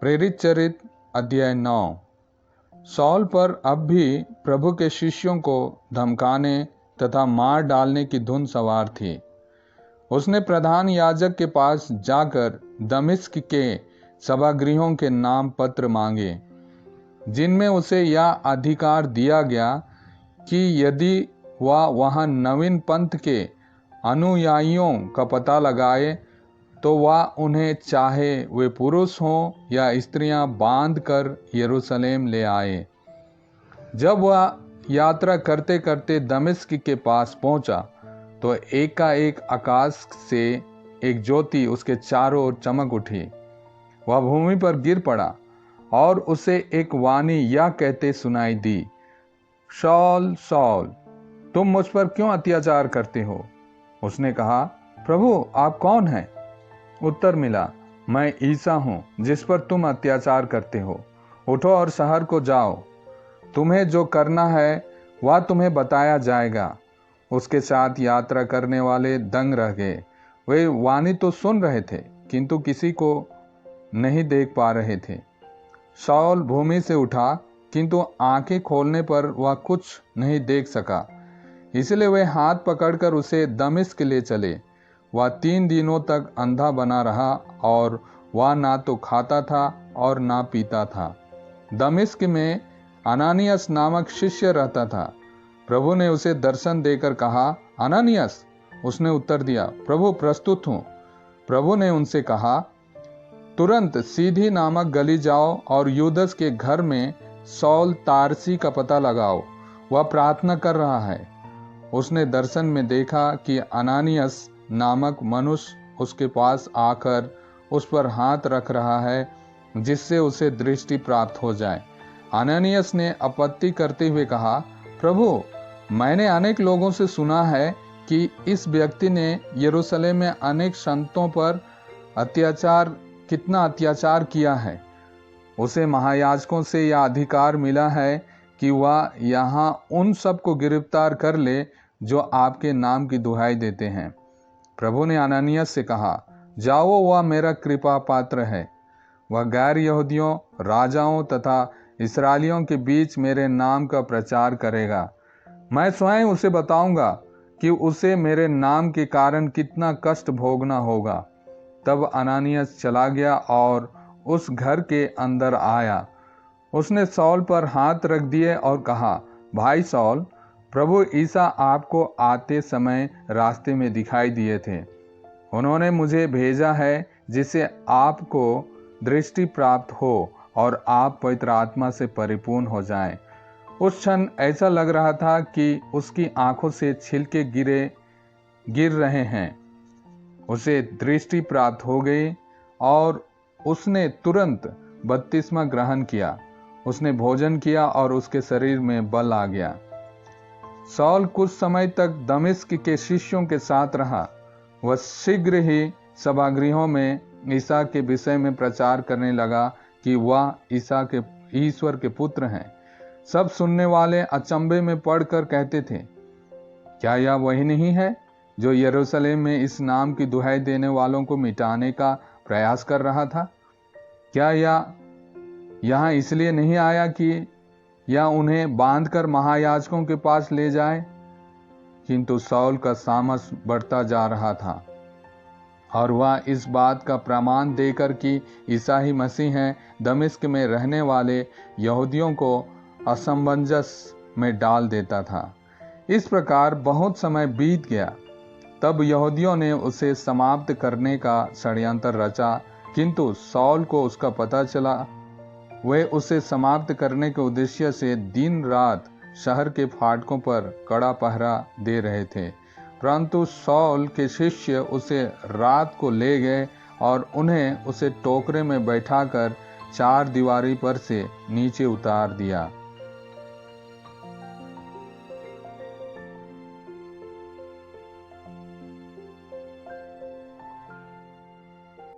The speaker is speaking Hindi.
प्रेरित चरित अध्याय 9। सौल पर अब भी प्रभु के शिष्यों को धमकाने तथा मार डालने की धुन सवार थी। उसने प्रधान याजक के पास जाकर दमिश्क के सभागृहों के नाम पत्र मांगे, जिनमें उसे यह अधिकार दिया गया कि यदि वह वहां नवीन पंथ के अनुयायियों का पता लगाए तो वह उन्हें चाहे वे पुरुष हों या स्त्रियां बांध कर यरूशलेम ले आए। जब वह यात्रा करते करते दमिश्क के पास पहुंचा तो एकाएक आकाश से एक ज्योति उसके चारों ओर चमक उठी। वह भूमि पर गिर पड़ा और उसे एक वाणी यह कहते सुनाई दी, शौल शौल, तुम मुझ पर क्यों अत्याचार करते हो? उसने कहा, प्रभु आप कौन हैं? उत्तर मिला, मैं ईसा हूं जिस पर तुम अत्याचार करते हो। उठो और शहर को जाओ, तुम्हें जो करना है वह तुम्हें बताया जाएगा। उसके साथ यात्रा करने वाले दंग रह गए। वे वाणी तो सुन रहे थे किंतु किसी को नहीं देख पा रहे थे। शाऊल भूमि से उठा किंतु आंखें खोलने पर वह कुछ नहीं देख सका, इसलिए वे हाथ पकड़कर उसे दमिश्क ले चले। वह 3 दिनों तक अंधा बना रहा और वह ना तो खाता था और ना पीता था। दमिश्क में अनानियास नामक शिष्य रहता था। प्रभु ने उसे दर्शन देकर कहा, अनानियास। उसने उत्तर दिया, प्रभु प्रस्तुत हूं। प्रभु ने उनसे कहा, तुरंत सीधी नामक गली जाओ और यूदस के घर में सौल तारसी का पता लगाओ, वह प्रार्थना कर रहा है। उसने दर्शन में देखा कि अनानियास नामक मनुष्य उसके पास आकर उस पर हाथ रख रहा है, जिससे उसे दृष्टि प्राप्त हो जाए। अनानियास ने आपत्ति करते हुए कहा, प्रभु मैंने अनेक लोगों से सुना है कि इस व्यक्ति ने यरूशलेम में अनेक संतों पर कितना अत्याचार किया है। उसे महायाजकों से यह अधिकार मिला है कि वह यहाँ उन सबको गिरफ्तार कर ले जो आपके नाम की दुहाई देते हैं। प्रभु ने अनानियास से कहा, जाओ, वह मेरा कृपा पात्र है। वह गैर यहूदियों, राजाओं तथा इस्राएलियों के बीच मेरे नाम का प्रचार करेगा। मैं स्वयं उसे बताऊंगा कि उसे मेरे नाम के कारण कितना कष्ट भोगना होगा। तब अनानियास चला गया और उस घर के अंदर आया। उसने सौल पर हाथ रख दिए और कहा, भाई सौल, प्रभु ईसा आपको आते समय रास्ते में दिखाई दिए थे। उन्होंने मुझे भेजा है जिससे आपको दृष्टि प्राप्त हो और आप पवित्र आत्मा से परिपूर्ण हो जाएं। उस क्षण ऐसा लग रहा था कि उसकी आंखों से छिलके गिर रहे हैं। उसे दृष्टि प्राप्त हो गई और उसने तुरंत बपतिस्मा ग्रहण किया। उसने भोजन किया और उसके शरीर में बल आ गया। सौल कुछ समय तक दमिश्क के शिष्यों के साथ रहा। वह शीघ्र ही सभागृहों में ईसा के विषय में प्रचार करने लगा कि वह ईश्वर के पुत्र हैं। सब सुनने वाले अचंभे में पड़कर कहते थे, क्या यह वही नहीं है जो यरूशलेम में इस नाम की दुहाई देने वालों को मिटाने का प्रयास कर रहा था? क्या यह यहाँ इसलिए नहीं आया कि या उन्हें बांधकर महायाजकों के पास ले जाए? किंतु सौल का सामस बढ़ता जा रहा था और वह इस बात का प्रमाण देकर कि ईसा ही मसीह हैं, दमिश्क में रहने वाले यहूदियों को असमंजस में डाल देता था। इस प्रकार बहुत समय बीत गया। तब यहूदियों ने उसे समाप्त करने का षड्यंत्र रचा, किंतु सौल को उसका पता चला। वे उसे समाप्त करने के उद्देश्य से दिन रात शहर के फाटकों पर कड़ा पहरा दे रहे थे। परंतु सौल के शिष्य उसे रात को ले गए और उन्हें उसे टोकरे में बैठाकर 4 दीवारी पर से नीचे उतार दिया।